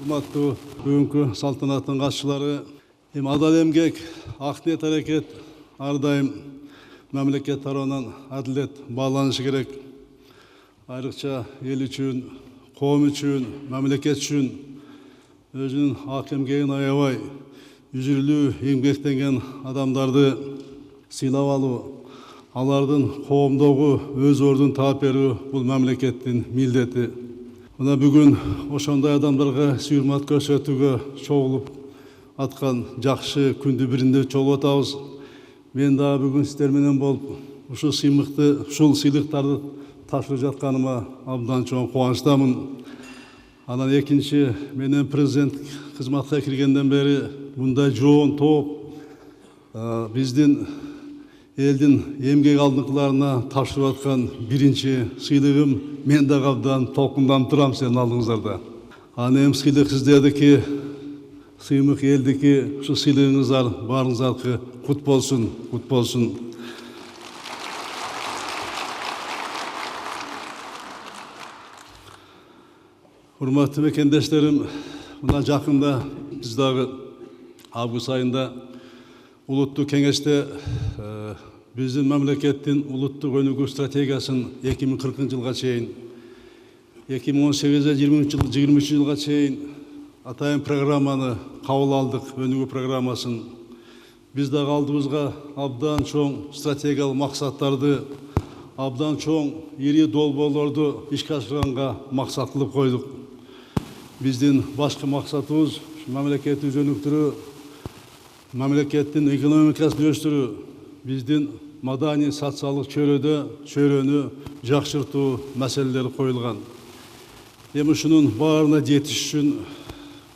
Урматтуу бүгүнкү салтанаттын катчылары, адал эмгек, ак ниет аракет ар дайым мамлекет тарабынан адилет бааланышы керек. Айрыкча эл үчүн, коом үчүн, мамлекет үчүн өзүнүн ак эмгегин аябай үзүрлүү эмгектенген адамдарды сыйлап алуу, алардын коомдогу өз ордун таап берүү бул мамлекеттин милдети. Мына бүгүн ошондой адамдарга сүйүрмат көрсөтүүгө чогулуп аткан жакшы күндү биринде чогулуп атабыз. Мен дагы бүгүн сиздер менен болуп ушул сыйлыктарды тапшырып жатканыма абдан чоң кубанычтамын. Анан экинчи, менен президент кызматка киргенден бери мындай жоон топ биздин элдин эмгек алдыңкыларына тапшырып аткан биринчи сыйлыгым. Мен дагы абдан толкунданып турам сиздердин алдыңыздарда. Анан эми сыйлык сиздердики, сыймык элдики. Ушул сыйлыгыңыздар баарыңыздардыкы кут болсун, кут болсун. Урматтуу мекендештерим, мына жакында биз дагы август айында улуттук кеңеште биздин мамлекеттин улуттук өнүгүү стратегиясын 2040 жылга чейин, 2018-2023 жылга чейин атайын программаны кабыл алдык, өнүгүү программасын. Биз дагы алдыбызга абдан чоң стратегиялык максаттарды, абдан чоң ири долбоорлорду ишке ашырганга максат кылып койдук. Биздин башкы максатыбыз мамлекетти өнүктүрүү, мамлекеттин экономикасын өстүрүү, биздин маданий социалдык чөйрөнү жакшыртуу маселелери коюлган. Эми ушунун баарына жетиш үчүн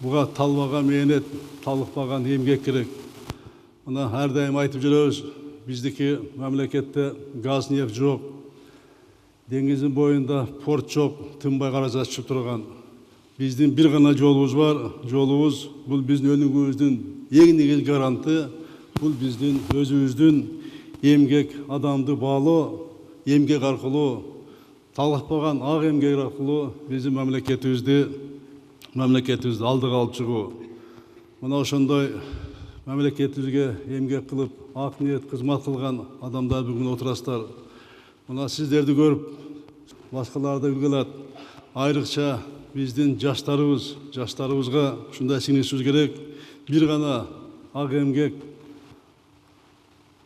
буга талбаган мээнет, талыкпаган эмгек керек. Мына ар дайым айтып жүрөбүз, биздики мамлекетте газ, нефть жок, деңиздин боюнда порт жок, тынбай каражат чыгып турган. Биздин бир гана жолубуз бар. Жолубуз бул биздин өнүгүүбүздүн эң негизги гаранты, бул биздин өзүбүздүн эмгек адамды баалоо, эмгек аркылуу, талыкпаган ак эмгек аркылуу биздин мамлекетибизди алдыга алып чыгуу. Мына ошондой мамлекетибизге эмгек кылып, ак ниет кызмат кылган адамдар бүгүн отурасыздар. Мына сиздерди көрүп, башкалар да үлгү алат. Айрыкча биздин жаштарыбызга ушундай сиңиришибиз керек. Бир гана ак эмгек,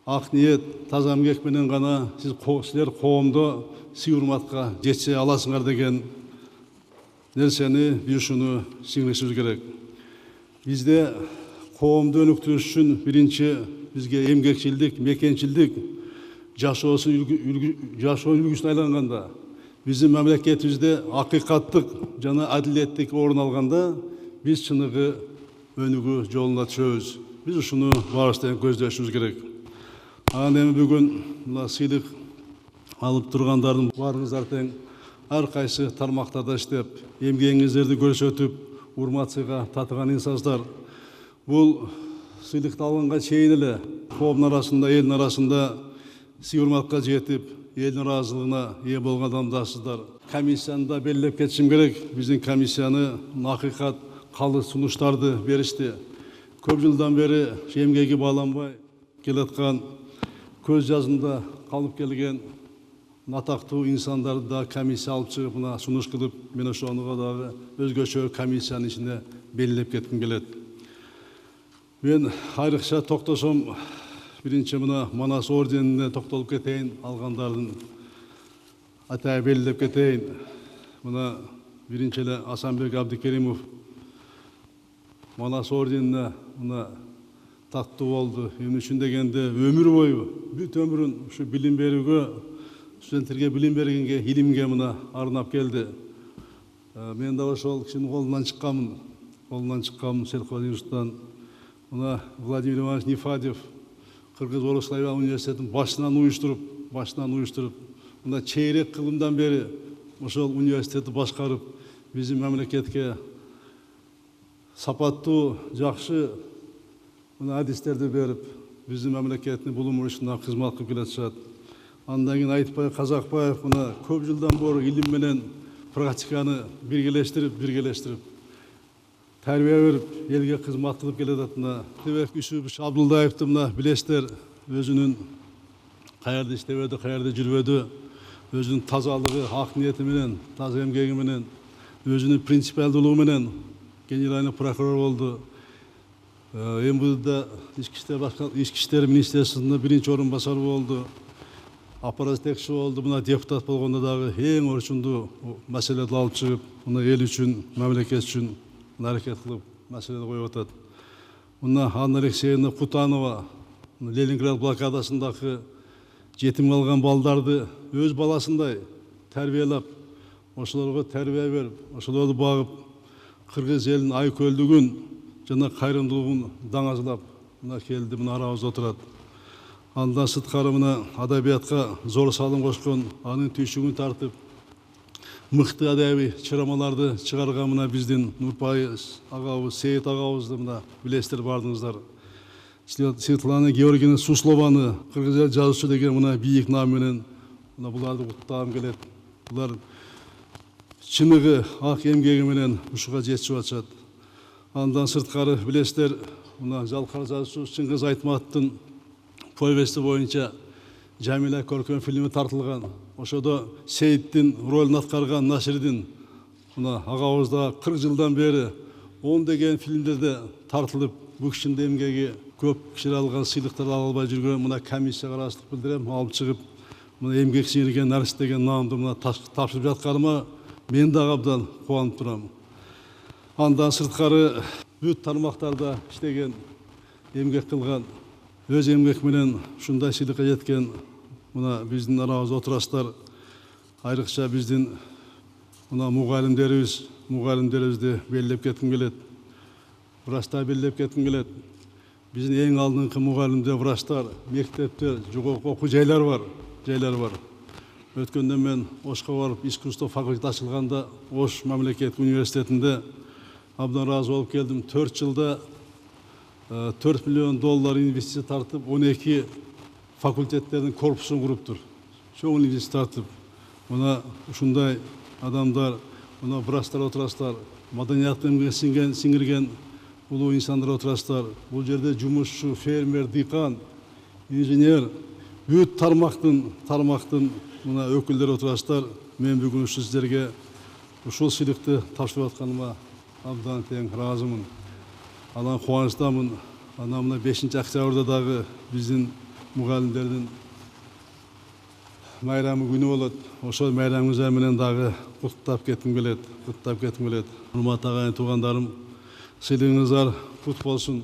ак ниет, таза эмгек менен гана силер коомдо сый-урматка жете аласыңар деген нерсени, биз ушуну сиңиришибиз керек. Бизде коомду өнүктүрүш үчүн биринчи бизге эмгекчилдик, мекенчилдик жашоо үлгүсүнө айланганда, биздин мамлекетибизде акыйкаттык жана адилеттик орун алганда, биз чыныгы өнүгүү жолуна түшөбүз. Биз ушуну баарыбыздан көздөшүбүз керек. Анан эми бүгүн мына сыйлык алып тургандардын баарыңыздар тең ар кайсы тармактарда иштеп, эмгегиңиздерди көрсөтүп, урмат-сыйга татыган инсансыздар. Бул сыйлыкты алганга чейин эле коомдун арасында, элдин арасында сый-урматка жетип, элдин ыраазылыгына ээ болгон адамдарсыздар. Комиссияны да белгилеп кетишим керек. Биздин комиссияны акыйкат калыс сунуштарды беришти. Көп жылдан бери эмгеги бааланбай келаткан, көз жазында калып келген атактуу инсандарды да комиссия алып чыгып, мына сунуш кылып, мен ошону дагы өзгөчө комиссиянын ичинде белгилеп кетким келет. Мен айрыкча токтосом, биринчи мына Манас орденине токтолуп кетейин, алгандардын атайын белгилеп кетейин. Мына биринчи эле Асанбек Абдикеримов Манас орденине мына таттуу болду. Эмне үчүн дегенде, өмүр бою, бүт өмүрүн ушу билим берүүгө, студенттерге билим бергенге, илимге мына арнап келди. Мен да ошол кишинин колунан чыкканмын Селков. Мына Владимир Иванович Нефадев Кыргыз-Орус славян университетин башынан уюштуруп, мына чейрек кылымдан бери ошол университетти башкарып, биздин мамлекетке сапаттуу, жакшы мына адистерди берип, биздин мамлекеттин булумурушуна кызмат кылып келатышат. Андан кийин Айтбай Казакбаев мына көп жылдан бери илим менен практиканы биргелештирип, тәрбие беріп, елге қызмат қылып келе жатқанына Тыбек Үсүпов Абдулдаевты мына білесіздер, өзінің қайерде істебеді, қайерде жүрбеді, өзінің тазалығы, ақ ниетіменен, таза емгегіменен, өзінің принципиалдылығыменен генеральный прокурор болды. МВД Ішкі істер министрлігінде бірінші орынбасар болды. Аппарат жетекшісі болды. Мына депутат болғанда дағы ең орчунду мәселелерді алып шығып, мына ел үшін, мемлекет үшін әрекет қылып мәселелерді қойып жатады. Мына Анна Алексеевна Кутанова Ленинград блокадасындағы жетім қалған балдарды өз баласындай тәрбиелеп, ошолорго тәрбие беріп, ошолорду бағып, Қырғыз елін ай көлдігін жана кайрымдуулугун даңазылап, мына келди, мына арабызда отурат. Андан сырткары мына адабиятка зор салым кошкон, анын түйшүгүн тартып, мыкты адабий чырамаларды чыгарган мына биздин Нурпай агабыз, Сейит агабызды мына билесиздер бардыңыздар. Светлана Георгиевна Суслованы кыргыз эл жазуучу деген мына бийик нам менен мына буларды куттагым келет. Булар чыныгы ак эмгеги менен ушуга жетишип атышат. Андан сырткары билесиздер, мына жалкар жазуучу Чыңгыз Айтматовдун повести боюнча Жамиля көркөм фильми тартылган. Ошодо Сейиттин ролун аткарган Насирдин мына агабызда 40 жылдан бери 10 деген фильмдерде тартылып, бул кишинин эмгеги көп кишилер алган сыйлыктарды ала албай жүргөн мына комиссияга ыраазычылык билдирем, алып чыгып, мына эмгек сиңирген Нарис деген наамды мына тапшырып жатканыма мен дагы абдан кубанып турам. Андан сырткары бүт тармактарда иштеген, эмгек кылган, өз эмгек менен ушундай сыйлыкка жеткен мына биздин арабызда отурасыздар. Айрыкча биздин мына мугалимдерибизди белгилеп кетким келет. Врачтар белгилеп кетким келет. Биздин эң алдыңкы мугалимдер, врачтар, мектептер, жогорку окуу жайлар бар. Өткөндө мен Ошко барып, искусство факультети ачылганда, Ош мамлекеттик университетинде абдан ыраазы болуп келдим. 4 жылда $4 миллион инвестиция тартып, 12 факультеттердин корпусун куруптур. Чоң инвестиция тартып, мына ушундай адамдар, мына врачтар отурасыздар, маданият эмгеге сиңирген улуу инсандар отурасыздар. Бул жерде жумушчу, фермер, дыйкан, инженер, бүт тармактын мына өкүлдөрү отурасыздар. Мен бүгүн сиздерге ушул сыйлыкты тапшырып атканыма абдан тең ыраазымын. Анан кубанычтамын. Анан мына 5 октябрда дагы биздин мугалимдердин майрамы күнү болот. Ошол майрамыңыздар менен дагы куттап кетким келет. Урматтуу агайын туугандарым, сыйлыгыңыздар кут болсун.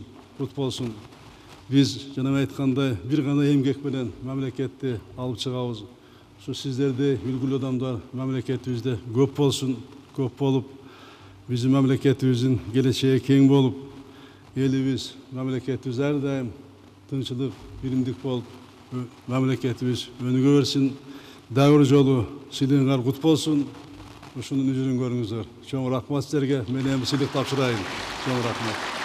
Биз жана айткандай бир гана эмгек менен мамлекетти алып чыгабыз. Ушу сиздердей үлгүлүү адамдар мамлекетибизде көп болсун, көп болуп, биздин мамлекетибиздин келечеги кең болуп, элибиз, мамлекетибиз ар дайым тынчылык, биримдик болуп, мамлекетибиз өнүгө берсин. Дагы жолу сыйлыгыңар кут болсун. Ушунун жүзүн көрүңүздөр. Чоң рахмат силерге. Мен эми сыйлык тапшырайын. Чоң рахмат.